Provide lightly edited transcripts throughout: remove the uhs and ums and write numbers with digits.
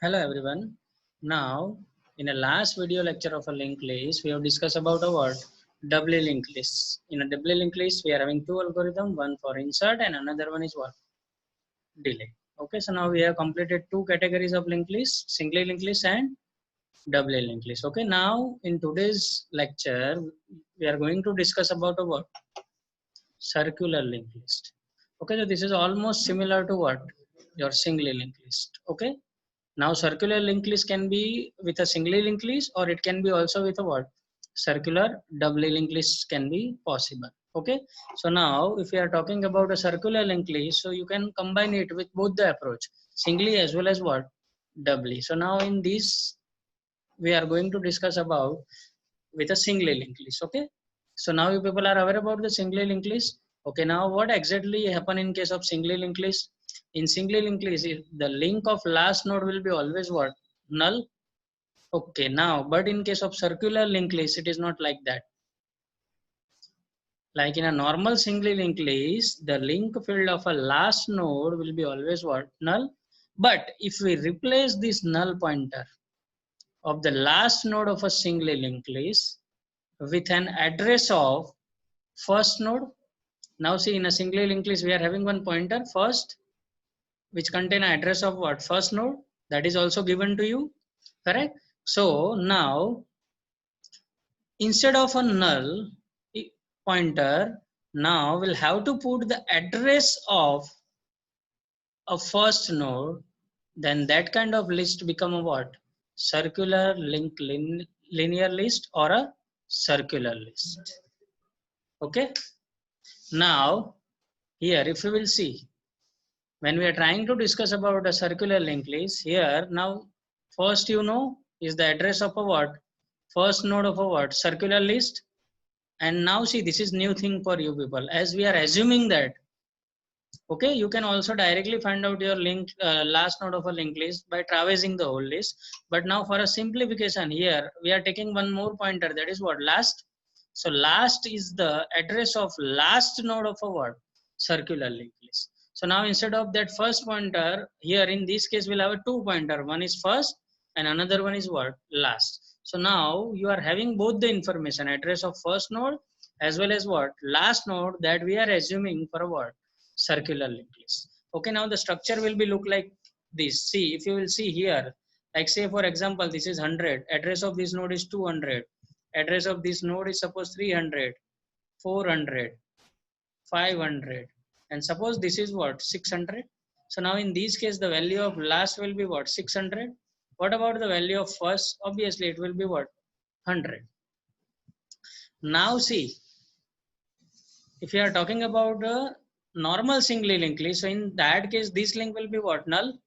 Hello everyone. Now, in a last video lecture of a linked list, we have discussed about a what? Doubly linked list. In a doubly linked list, we are having two algorithms, one for insert and another one is what? Delay. Okay, so now we have completed two categories of linked list, singly linked list and doubly linked list. Okay, now in today's lecture, we are going to discuss about a what? Circular linked list. Okay, so this is almost similar to what? Your singly linked list. Okay. Now circular linked list can be with a singly linked list or it can be also with a what? Circular doubly linked list can be possible. Okay. So now if we are talking about a circular linked list, so you can combine it with both the approach, singly as well as what? Doubly. So now in this we are going to discuss about with a singly linked list. Okay. So now you people are aware about the singly linked list. Okay. Now what exactly happen in case of singly linked list? In singly linked list, the link of last node will be always what? Null. Okay, now, but in case of circular linked list, it is not like that. Like in a normal singly linked list, the link field of a last node will be always what? Null. But if we replace this null pointer of the last node of a singly linked list with an address of first node, now see in a singly linked list, we are having one pointer first, which contain an address of what? First node, that is also given to you, correct? So now instead of a null pointer, now we'll have to put the address of a first node, then that kind of list become a what? Circular linear list or a circular list. Okay. Now here if you will see, when we are trying to discuss about a circular linked list, here now first is the address of a what? First node of a what? Circular list. And now see, this is new thing for you people, as we are assuming that, okay, you can also directly find out your link last node of a linked list by traversing the whole list. But now for a simplification here, we are taking one more pointer, that is what? Last. So last is the address of last node of a what? Circular linked list. So now instead of that first pointer, here in this case we'll have a two pointer, one is first and another one is what? Last. So now you are having both the information, address of first node as well as what? Last node, that we are assuming for a what? Circular linked list. Okay, now the structure will be look like this. See, if you will see here, like say for example, this is 100, address of this node is 200, address of this node is suppose 300, 400, 500, and suppose this is what? 600. So now in this case, the value of last will be what? 600. What about the value of first? Obviously, it will be what? 100. Now see, if you are talking about a normal singly linked list, so in that case, this link will be what? Null.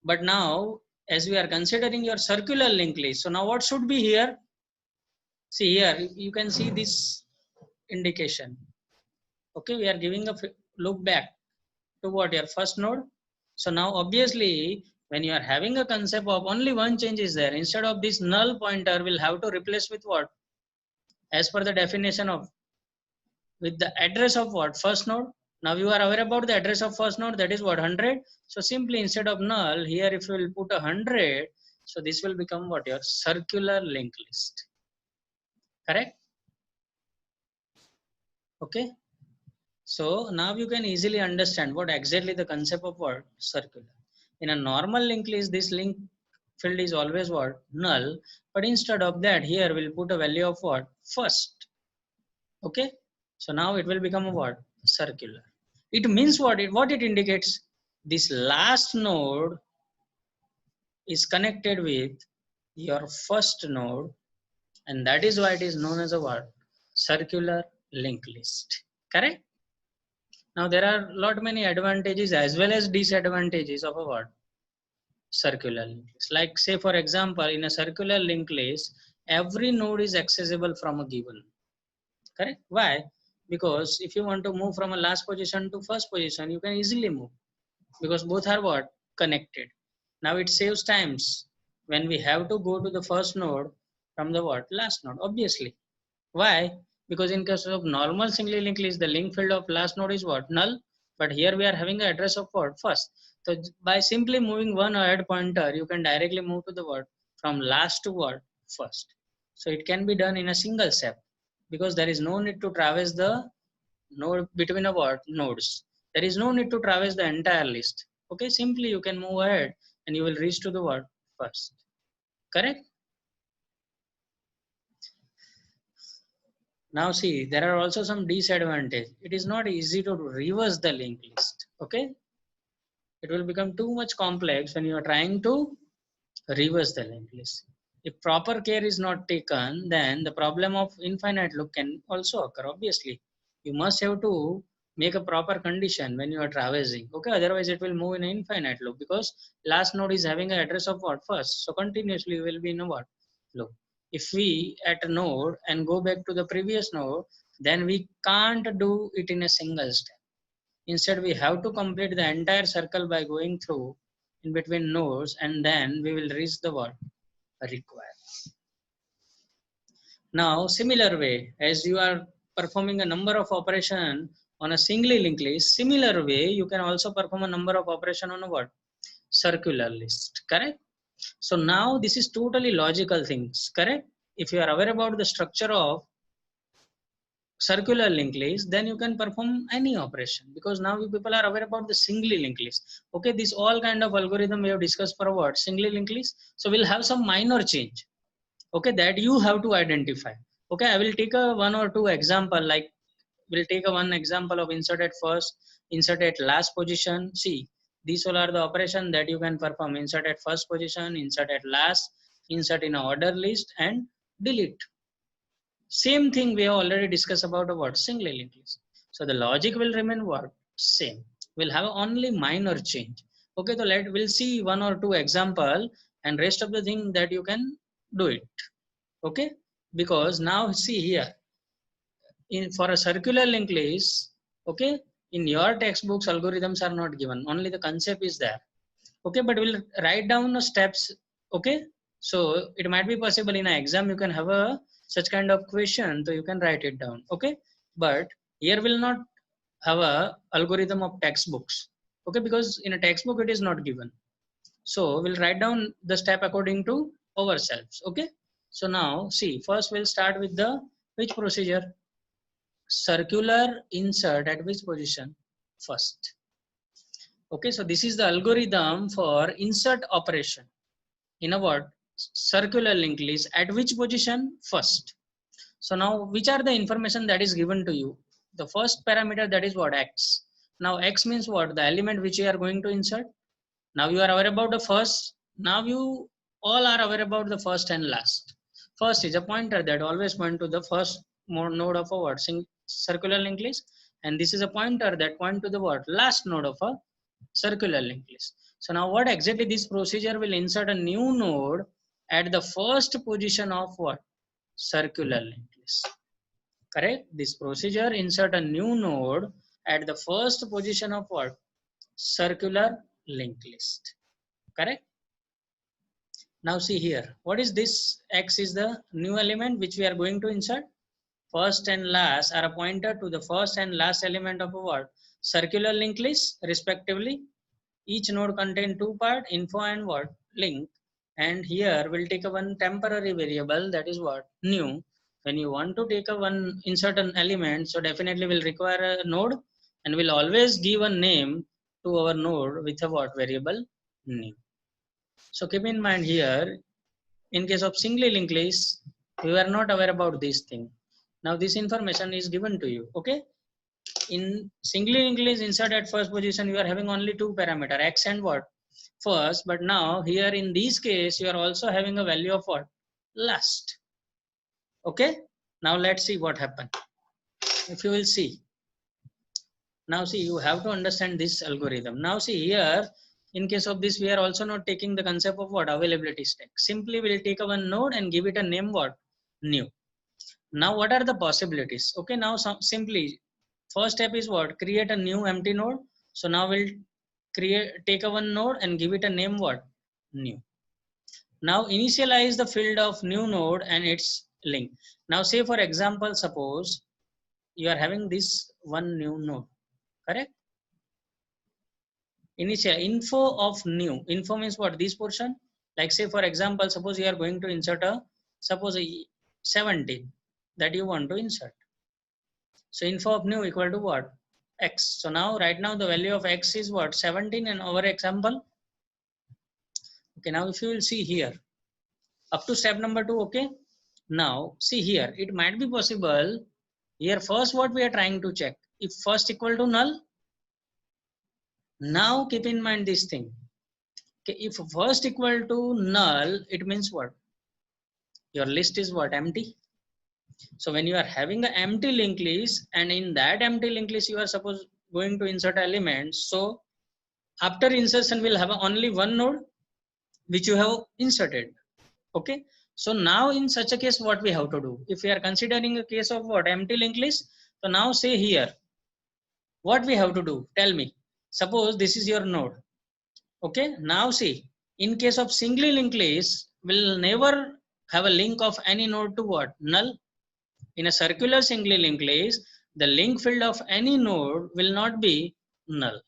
But now, as we are considering your circular linked list, so now what should be here? See here, you can see this indication. Okay, we are giving a look back to what? Your first node. So now obviously, when you are having a concept of only one change is there, instead of this null pointer, we'll have to replace with what? As per the definition of, with the address of what? First node. Now you are aware about the address of first node, that is what? 100. So simply instead of null, here if you will put 100, so this will become what? Your circular linked list. Correct? Okay. So now you can easily understand what exactly the concept of what? Circular. In a normal linked list, this link field is always what? Null. But instead of that, here we'll put a value of what? First. Okay. So now it will become a what? Circular. It means what? What it indicates? This last node is connected with your first node, and that is why it is known as a what? Circular linked list. Correct? Now there are lot many advantages as well as disadvantages of a what? Circular linked list. Like say for example, in a circular linked list, every node is accessible from a given. Correct? Why? Because if you want to move from a last position to first position, you can easily move because both are what? Connected. Now it saves times when we have to go to the first node from the what? Last node, obviously. Why? Because in case of normal singly linked list, the link field of last node is what? Null. But here we are having an address of what? First. So by simply moving one ahead pointer, you can directly move to the word from last to word first. So it can be done in a single step because there is no need to traverse the node between a word nodes. There is no need to traverse the entire list. Okay, simply you can move ahead and you will reach to the word first. Correct? Now see, there are also some disadvantages. It is not easy to reverse the linked list. Okay, it will become too much complex when you are trying to reverse the linked list. If proper care is not taken, then the problem of infinite loop can also occur. Obviously, you must have to make a proper condition when you are traversing. Okay, otherwise it will move in an infinite loop because last node is having an address of what first. So continuously you will be in a what loop. If we at a node and go back to the previous node, then we can't do it in a single step. Instead, we have to complete the entire circle by going through in between nodes and then we will reach the what required. Now, similar way, as you are performing a number of operation on a singly linked list, similar way, you can also perform a number of operation on a what? Circular list, correct? So now this is totally logical things, correct? If you are aware about the structure of circular linked list, then you can perform any operation because now you people are aware about the singly linked list. Okay, this all kind of algorithm we have discussed for what? Singly linked list. So we'll have some minor change. Okay, that you have to identify. Okay, I will take a one or two example, like we'll take a one example of insert at first, insert at last position. See, these all are the operation that you can perform: insert at first position, insert at last, insert in a order list, and delete. Same thing we have already discussed about a what? Singly linked list. So the logic will remain what? Same. We'll have only minor change. Okay, so we'll see one or two example and rest of the thing that you can do it. Okay, because now see here, in for a circular linked list, okay, in your textbooks algorithms are not given, only the concept is there. Okay, but we'll write down the steps. Okay, so it might be possible in an exam you can have a such kind of question, so you can write it down. Okay, but here will not have a algorithm of textbooks. Okay, because in a textbook it is not given. So we'll write down the step according to ourselves. Okay, so now see, first we'll start with the which procedure? Circular insert at which position? First. Okay, so this is the algorithm for insert operation in a word circular linked list at which position? First. So now which are the information that is given to you? The first parameter, that is what? X. Now X means what? The element which you are going to insert. Now you are aware about the first. Now you all are aware about the first and last. First is a pointer that always point to the first node of a word circular linked list, and this is a pointer that point to the word last node of a circular linked list. So now what exactly this procedure will insert a new node at the first position of what? Circular linked list. Correct? This procedure insert a new node at the first position of what? Circular linked list. Correct? Now see here, what is this? X is the new element which we are going to insert. First and last are a pointer to the first and last element of a word circular linked list respectively. Each node contain two part, info and what? Link. And here we'll take a one temporary variable, that is what? New. When you want to take a one insert an element, so definitely we'll require a node and we'll always give a name to our node with a what? Variable new. So keep in mind here, in case of singly linked list, we were not aware about this thing. Now this information is given to you. Okay. In singly linked list insert at first position, you are having only two parameter, X and what? First. But now here in this case, you are also having a value of what? Last. Okay. Now let's see what happened. If you will see. Now see, you have to understand this algorithm. Now see here, in case of this, we are also not taking the concept of what? Availability stack. Simply we'll take a one node and give it a name what? New. Now what are the possibilities? Okay, now simply first step is what? Create a new empty node. So now we'll take a one node and give it a name what? New. Now initialize the field of new node and its link. Now say for example, suppose you are having this one new node, correct? Initial info of new. Info means what? This portion. Like say for example, suppose you are going to insert suppose a 17 that you want to insert. So info of new equal to what? X. So now right now the value of X is what? 17 in our example. Okay, now if you will see here, up to step number 2, okay? Now see here, it might be possible here first what we are trying to check. If first equal to null, now keep in mind this thing. Okay, if first equal to null, it means what? Your list is what? Empty. So when you are having an empty linked list and in that empty linked list you are suppose going to insert elements. So after insertion we'll have only one node which you have inserted. Okay. So now in such a case what we have to do? If we are considering a case of what? Empty linked list. So now say here what we have to do? Tell me. Suppose this is your node. Okay. Now see, in case of singly linked list, we'll never have a link of any node to what? Null. In a circular singly linked list, the link field of any node will not be null.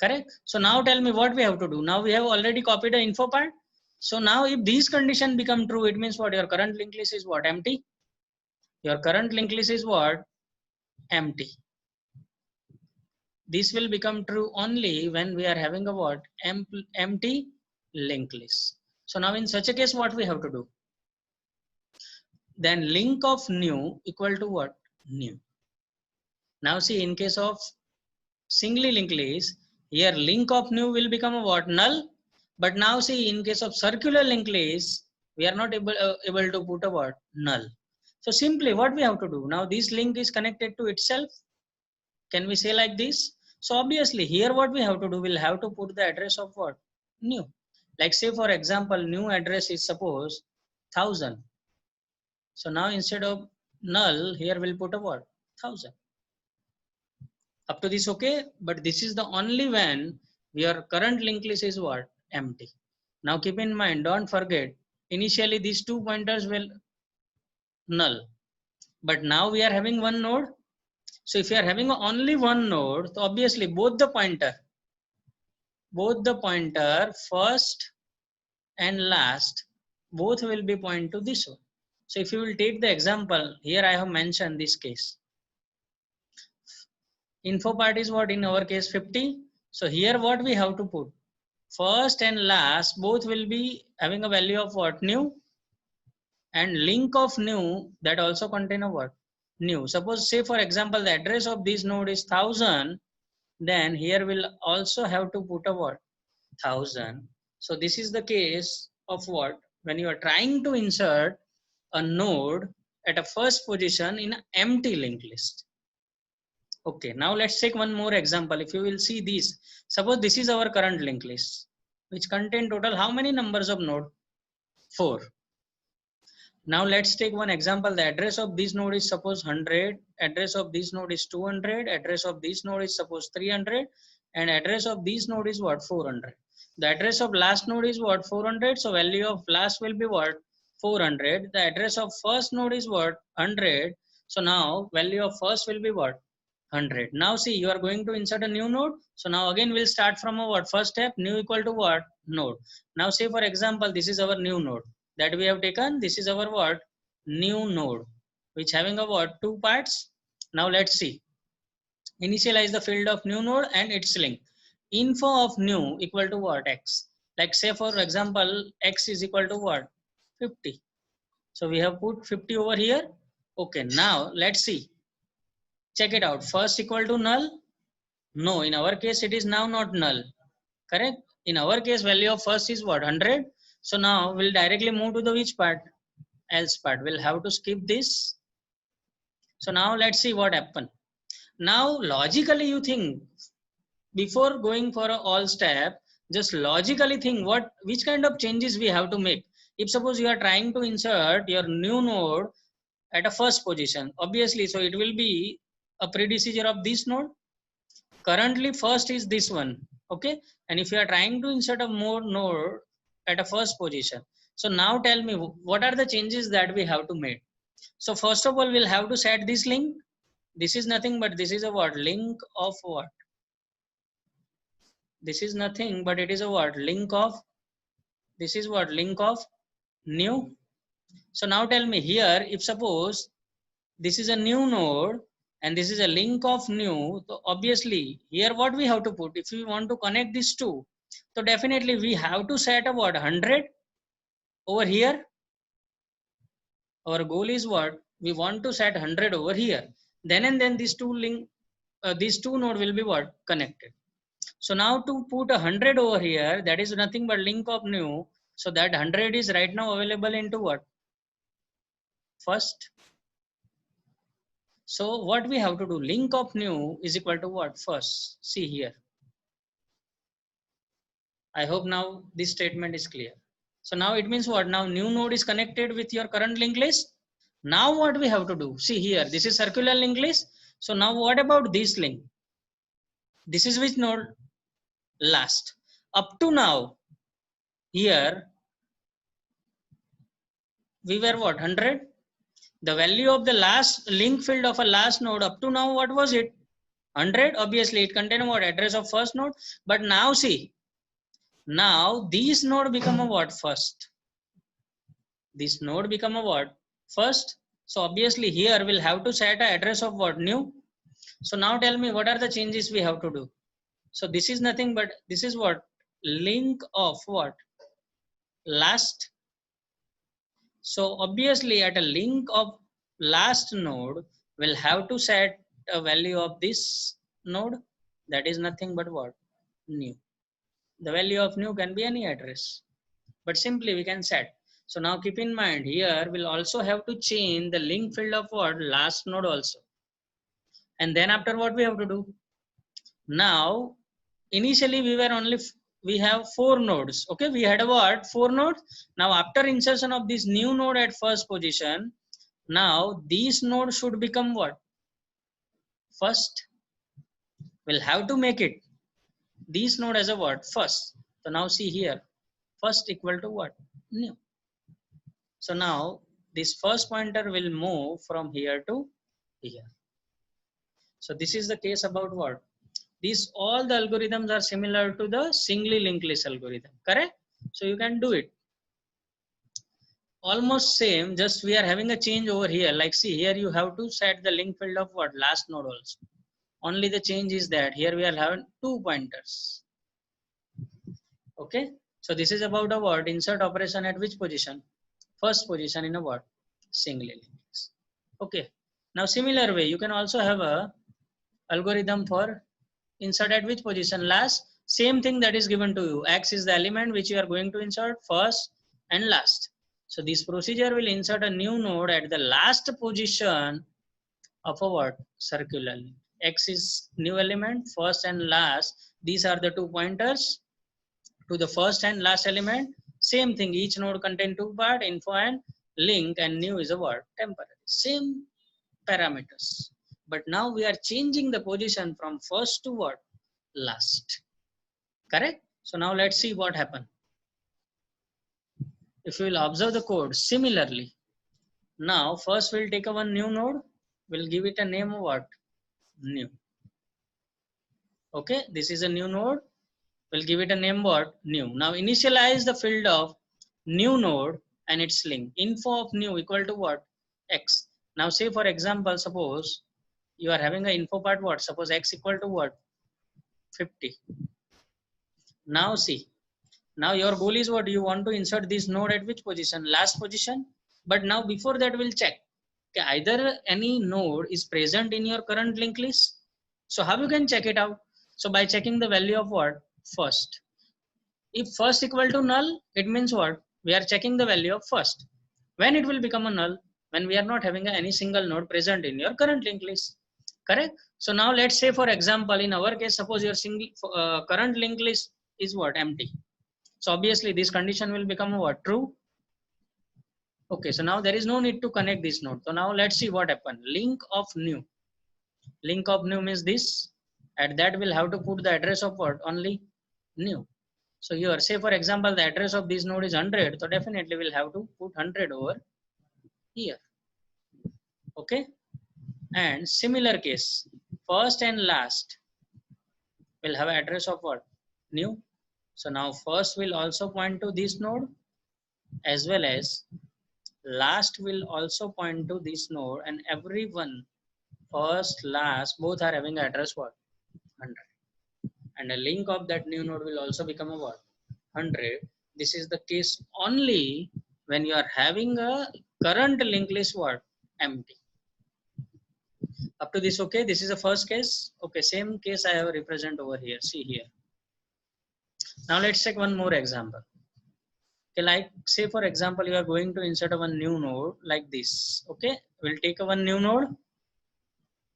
Correct? So now tell me what we have to do. Now we have already copied the info part. So now if these conditions become true, it means what? Your current linked list is what? Empty. Your current linked list is what? Empty. This will become true only when we are having a what? Empty linked list. So now in such a case, what we have to do? Then link of new equal to what? New. Now see, in case of singly linked list, here link of new will become a what? Null. But now see, in case of circular linked list, we are not able to put a what? Null. So simply what we have to do? Now this link is connected to itself. Can we say like this? So obviously here what we have to do, we'll have to put the address of what? New. Like say for example, new address is suppose 1000. So now instead of null, here we'll put a what? 1000. Up to this okay, but this is the only when your current linked list is what? Empty. Now keep in mind, don't forget, initially these two pointers will null. But now we are having one node. So if you are having only one node, so obviously both the pointer first and last, both will be point to this one. So if you will take the example, here I have mentioned this case. Info part is what in our case 50. So here what we have to put? First and last both will be having a value of what? New. And link of new that also contain a what? New. Suppose say for example the address of this node is 1000. Then here we'll also have to put a what? 1000. So this is the case of what? When you are trying to insert a node at a first position in an empty linked list. Okay, now let's take one more example. If you will see this, suppose this is our current linked list, which contain total how many numbers of node? 4. Now let's take one example. The address of this node is suppose 100, address of this node is 200, address of this node is suppose 300, and address of this node is what? 400. The address of last node is what? 400. So value of last will be what? 400. The address of first node is what? 100. So now value of first will be what? 100. Now see, you are going to insert a new node. So now again we'll start from a what? First step, new equal to what? Node. Now say for example, this is our new node that we have taken. This is our what? New node, which having a what? 2 parts. Now let's see. Initialize the field of new node and its link. Info of new equal to what? X. Like say for example, X is equal to what? 50. So we have put 50 over here. Okay, now let's see. Check it out. First equal to null? No, in our case it is now not null. Correct? In our case value of first is what? 100. So now we'll directly move to the which part? Else part. We'll have to skip this. So now let's see what happened. Now logically you think, before going for a all step, just logically think which kind of changes we have to make. If suppose you are trying to insert your new node at a first position, obviously, so it will be a predecessor of this node. Currently first is this one, okay? And if you are trying to insert a more node at a first position, so now tell me what are the changes that we have to make. So first of all, we'll have to set this link. This is nothing but this is a what? Link of what? This is nothing but it is a what? Link of, this is what? Link of new. So now tell me here, if suppose this is a new node and this is a link of new, so obviously here what we have to put, if we want to connect these two, so definitely we have to set a what? 100 over here. Our goal is what? We want to set 100 over here. Then and then these two node will be what? Connected. So now to put 100 over here, that is nothing but link of new. So that 100 is right now available into what? First. So what we have to do? Link of new is equal to what? First. See here. I hope now this statement is clear. So now it means what? Now new node is connected with your current linked list. Now what we have to do? See here, this is circular linked list. So now what about this link? This is which node? Last. Up to now, here we were what? 100. The value of the last link field of a last node up to now, what was it? 100. Obviously it contained what? Address of first node. But now see, now this node become a what? First. This node become a what? First. So obviously here we'll have to set a address of what? New. So now tell me what are the changes we have to do? So this is nothing but this is what? Link of what? Last. So obviously at a link of last node, we'll have to set a value of this node. That is nothing but what? New. The value of new can be any address, but simply we can set. So now keep in mind here, we'll also have to change the link field of what? Last node also. And then after what we have to do? Now, initially we have 4 nodes. Okay, we had a what? 4 nodes. Now after insertion of this new node at first position, now these nodes should become what? First. We'll have to make it these node as a what? First. So now see here, first equal to what? New. So now this first pointer will move from here to here. So this is the case about what? These all the algorithms are similar to the singly linked list algorithm, correct? So you can do it. Almost same, just we are having a change over here. Like see here you have to set the link field of what? Last node also. Only the change is that here we are having 2 pointers. Okay. So this is about a what? Insert operation at which position? First position in a what? Singly linked list. Okay. Now similar way, you can also have a algorithm for insert at which position? Last. Same thing that is given to you. X is the element which you are going to insert first and last. So this procedure will insert a new node at the last position of a what? Circular link. X is new element, first and last. These are the 2 pointers to the first and last element. Same thing, each node contain 2 parts, info and link, and new is a what? Temporary. Same parameters. But now we are changing the position from first to what? Last. Correct? So now let's see what happened. If we will observe the code similarly, now first we'll take a one new node, we'll give it a name of what? New. Okay, this is a new node, we'll give it a name what? New. Now initialize the field of new node and its link. Info of new equal to what? X. Now say for example, suppose you are having an info part what? Suppose X equal to what? 50. Now see, now your goal is what? You want to insert this node at which position? Last position. But now before that we'll check. Okay, either any node is present in your current linked list. So how you can check it out? So by checking the value of what? First. If first equal to null, it means what? We are checking the value of first. When it will become a null? When we are not having any single node present in your current linked list. Correct? So now let's say for example, in our case, suppose your current linked list is what? Empty. So obviously this condition will become what? True. Okay, so now there is no need to connect this node. So now let's see what happened. Link of new. Link of new means this. At that we'll have to put the address of what? Only new. So here, say for example, the address of this node is 100. So definitely we'll have to put 100 over here. Okay. And similar case, first and last will have an address of what? new. So now first will also point to this node, as well as last will also point to this node, and every one, first, last, both are having address what? 100. And a link of that new node will also become a what? 100. This is the case only when you are having a current linked list what? Empty. Up to this, okay? This is the first case. Okay, same case I have represent over here. See here. Now let's take one more example. Okay, like say for example, you are going to insert one new node like this. Okay, we'll take one new node.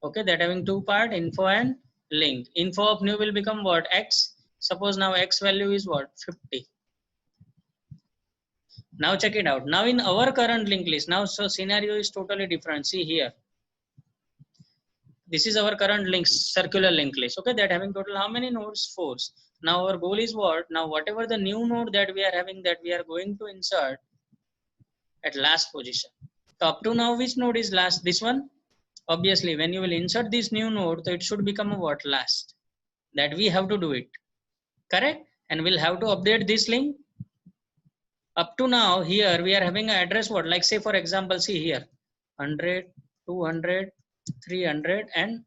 Okay, that having two part, info and link. Info of new will become what? X. Suppose now X value is what? 50. Now check it out. Now in our current linked list, now so scenario is totally different. See here. This is our current links, circular linked list. Okay, that having total how many nodes? 4. Now our goal is what? Now whatever the new node that we are having, that we are going to insert at last position. So up to now, which node is last? This one. Obviously, when you will insert this new node, so it should become a what? Last. That we have to do it. Correct? And we'll have to update this link. Up to now, here we are having an address what? Like say for example, see here. 100, 200, 300 and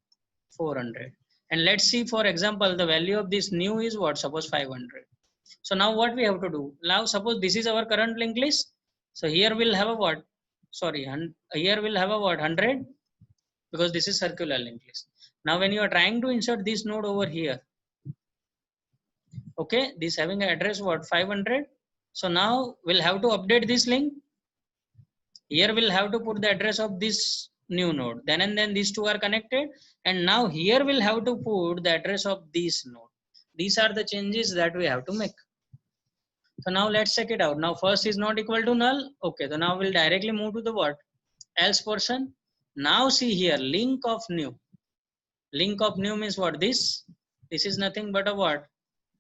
400. And let's see for example, the value of this new is what? Suppose 500. So now what we have to do? Now suppose this is our current linked list. So here we'll have a what? Sorry, here we'll have a what? 100, because this is circular linked list. Now when you are trying to insert this node over here, okay, this having an address what? 500. So now we'll have to update this link. Here we'll have to put the address of this new node. Then and then these two are connected. And now here we'll have to put the address of this node. These are the changes that we have to make. So now let's check it out. Now first is not equal to null. Okay, so now we'll directly move to the what? Else portion. Now see here, link of new. Link of new means what? This is nothing but a what?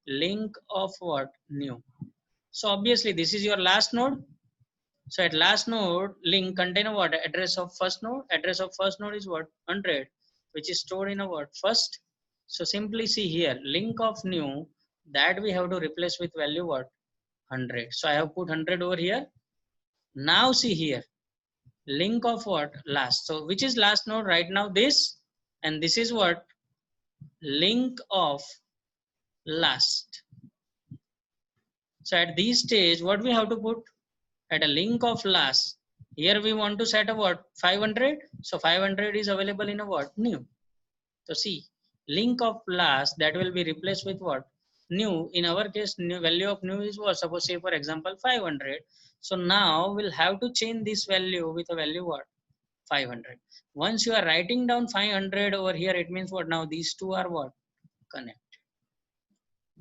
Link of what? New. So obviously this is your last node. So at last node, link contain a what? Address of first node. Address of first node is what? 100, which is stored in a what? First. So simply see here, link of new, that we have to replace with value what? 100. So I have put 100 over here. Now see here, link of what? Last. So which is last node right now? This, and this is what? Link of last. So at this stage, what we have to put? At a link of last, here we want to set a what? 500. So 500 is available in a what? New. So see, link of last, that will be replaced with what? New. In our case, new value of new is what? Suppose say for example 500. So now we'll have to change this value with a value what? 500. Once you are writing down 500 over here, it means what? Now these two are what? Connected.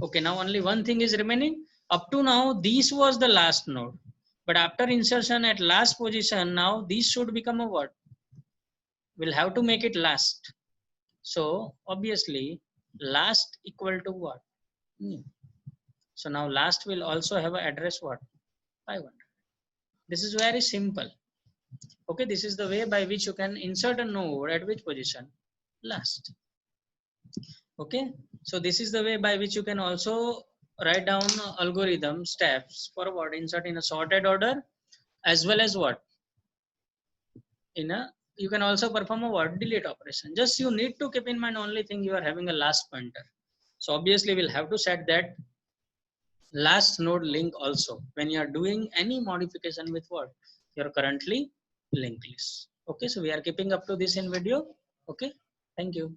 Okay, now only one thing is remaining. Up to now, this was the last node. But after insertion at last position, now these should become a what? We'll have to make it last. So obviously last equal to what? New. So now last will also have an address what? 500. This is very simple. Okay, this is the way by which you can insert a node at which position? Last. Okay, so this is the way by which you can also write down algorithm steps for what? Insert in a sorted order, as well as what? In a, you can also perform a what? Delete operation. Just you need to keep in mind only thing, you are having a last pointer. So obviously we'll have to set that last node link also when you are doing any modification with what? You're currently linked list. Okay, so we are keeping up to this in video. Okay, thank you.